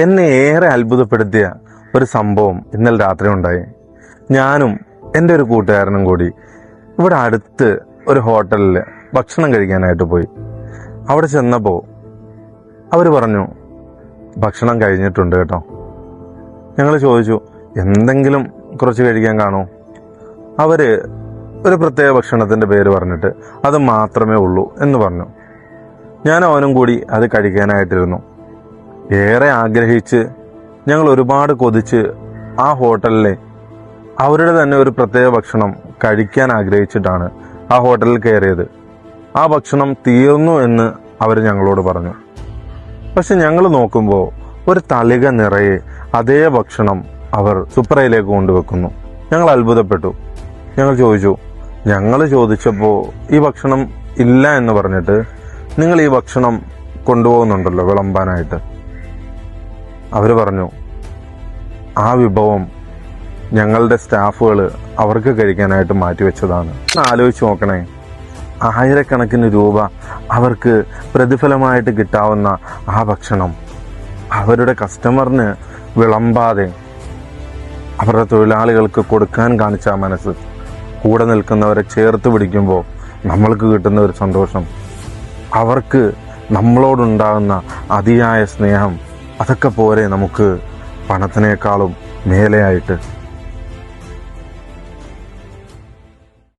എന്നെ ഏറെ അത്ഭുതപ്പെടുത്തിയ ഒരു സംഭവം ഇന്നലെ രാത്രി ഉണ്ടായി. ഞാനും എൻ്റെ ഒരു കൂട്ടുകാരനും കൂടി ഇവിടെ അടുത്ത് ഒരു ഹോട്ടലിൽ ഭക്ഷണം കഴിക്കാനായിട്ട് പോയി. അവിടെ ചെന്നപ്പോൾ അവർ പറഞ്ഞു, ഭക്ഷണം കഴിഞ്ഞിട്ടുണ്ട് കേട്ടോ. ഞങ്ങൾ ചോദിച്ചു, എന്തെങ്കിലും കുറച്ച് കഴിക്കാൻ കാണോ? അവർ ഒരു പ്രത്യേക ഭക്ഷണത്തിൻ്റെ പേര് പറഞ്ഞിട്ട് അത് മാത്രമേ ഉള്ളൂ എന്ന് പറഞ്ഞു. ഞാൻ അവനും കൂടി അത് കഴിക്കാനായിട്ടിരുന്നു. ഏറെ ആഗ്രഹിച്ച് ഞങ്ങൾ ഒരുപാട് കൊതിച്ച് ആ ഹോട്ടലിലെ അവരുടെ തന്നെ ഒരു പ്രത്യേക ഭക്ഷണം കഴിക്കാൻ ആഗ്രഹിച്ചിട്ടാണ് ആ ഹോട്ടലിൽ കയറിയത്. ആ ഭക്ഷണം തീർന്നു എന്ന് അവർ ഞങ്ങളോട് പറഞ്ഞു. പക്ഷെ ഞങ്ങൾ നോക്കുമ്പോൾ ഒരു തളിക നിറയെ അതേ ഭക്ഷണം അവർ സുപ്രയിലേക്ക് കൊണ്ടുവെക്കുന്നു. ഞങ്ങൾ അത്ഭുതപ്പെട്ടു. ഞങ്ങൾ ചോദിച്ചപ്പോൾ ഈ ഭക്ഷണം ഇല്ല എന്ന് പറഞ്ഞിട്ട് നിങ്ങൾ ഈ ഭക്ഷണം കൊണ്ടുപോകുന്നുണ്ടല്ലോ വിളമ്പാനായിട്ട്. അവർ പറഞ്ഞു, ആ വിഭവം ഞങ്ങളുടെ സ്റ്റാഫുകൾ അവർക്ക് കഴിക്കാനായിട്ട് മാറ്റിവെച്ചതാണ്. ആലോചിച്ച് നോക്കണേ, ആയിരക്കണക്കിന് രൂപ അവർക്ക് പ്രതിഫലമായിട്ട് കിട്ടാവുന്ന ആ ഭക്ഷണം അവരുടെ കസ്റ്റമറിന് വിളമ്പാതെ അവരുടെ തൊഴിലാളികൾക്ക് കൊടുക്കാൻ കാണിച്ച ആ മനസ്സ്, കൂടെ നിൽക്കുന്നവരെ ചേർത്ത് പിടിക്കുമ്പോൾ നമ്മൾക്ക് കിട്ടുന്ന ഒരു സന്തോഷം, അവർക്ക് നമ്മളോടുണ്ടാകുന്ന അതിയായ സ്നേഹം, അതൊക്കെ പോരെ നമുക്ക് പണത്തിനേക്കാളും മേലെയായിട്ട്.